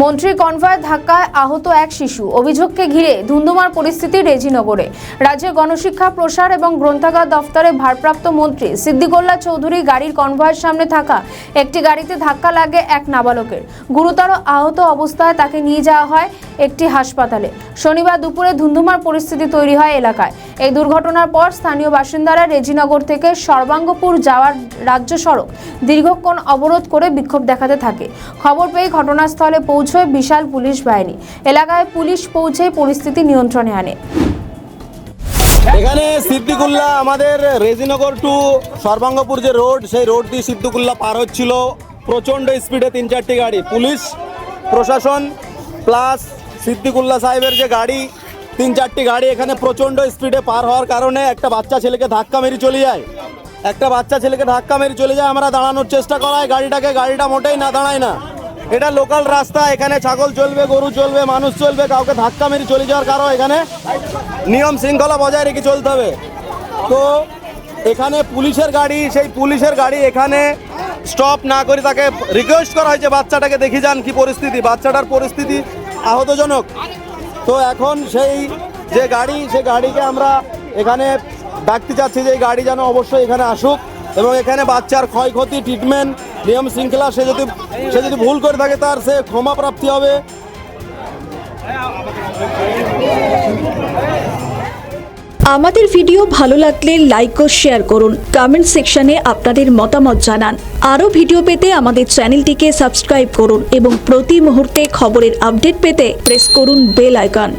মন্ত্রী কনভয় ধাক্কায় আহত এক শিশু। অভিযোগকে ঘিরে ধুন্ধুমার পরিস্থিতি রেজিনগরে। রাজ্যের গণশিক্ষা প্রসার এবং গ্রন্থাগার দফতরে ভারপ্রাপ্ত মন্ত্রী সিদ্দিকুল্লাহ চৌধুরী গাড়ির কনভয়ের সামনে থাকা একটি গাড়িতে ধাক্কা লাগে এক নাবালকের। গুরুতর আহত অবস্থায় তাকে নিয়ে যাওয়া হয় একটি হাসপাতালে। শনিবার দুপুরে ধুন্ধুমার পরিস্থিতি তৈরি হয় এলাকায়। এই দুর্ঘটনার পর স্থানীয় বাসিন্দারা রেজিনগর থেকে সর্বাঙ্গপুর যাওয়ার রাজ্য সড়ক দীর্ঘক্ষণ অবরোধ করে বিক্ষোভ দেখাতে থাকে। খবর পেয়ে ঘটনাস্থলে পৌঁছয় বিশাল পুলিশ বাহিনী। এলাকায় পুলিশ পৌঁছে পরিস্থিতি নিয়ন্ত্রণে আনে। এখানে সিদ্দিকুল্লাহ আমাদের রেজিনগর টু সর্বাঙ্গপুর যে রোড, সেই রোড দিয়ে সিদ্দিকুল্লাহ পার হচ্ছিল প্রচণ্ড স্পিডে 3-4টি গাড়ি। পুলিশ প্রশাসন প্লাস সিদ্দিকুল্লাহ সাহেবের যে গাড়ি 3-4টি গাড়ি এখানে প্রচণ্ড স্পিডে পার হওয়ার কারণে একটা বাচ্চা ছেলেকে ধাক্কা মেরে চলে যায়। আমরা দাঁড়ানোর চেষ্টা করাই গাড়িটা মোটেই না দাঁড়ায় না। এটা লোকাল রাস্তা, এখানে ছাগল চলবে, গরু চলবে, মানুষ চলবে। কাউকে ধাক্কা মেরে চলে যাওয়ার কারণ এখানে নিয়ম শৃঙ্খলা বজায় রেখে চলতে হবে। তো এখানে পুলিশের গাড়ি, সেই পুলিশের গাড়ি এখানে স্টপ না করে তাকে রিকোয়েস্ট করা হয়েছে বাচ্চাটাকে দেখে যান কি পরিস্থিতি। বাচ্চাটার পরিস্থিতি আহতজনক। তো এখন সেই যে গাড়ি, সেই গাড়িকে আমরা এখানে ডাকতে চাচ্ছি যে এই গাড়ি যেন অবশ্যই এখানে আসুক এবং এখানে বাচ্চার ক্ষয়ক্ষতি, ট্রিটমেন্ট, নিয়ম শৃঙ্খলা সে যদি ভুল করে থাকে তার সে ক্ষমা প্রাপ্তি হবে। আমাদের ভিডিও ভালো লাগলে লাইক ও শেয়ার করুন। কমেন্ট সেকশনে আপনাদের মতামত জানান। আরও ভিডিও পেতে আমাদের চ্যানেলটিকে সাবস্ক্রাইব করুন এবং প্রতি মুহূর্তে খবরের আপডেট পেতে প্রেস করুন বেল আইকন।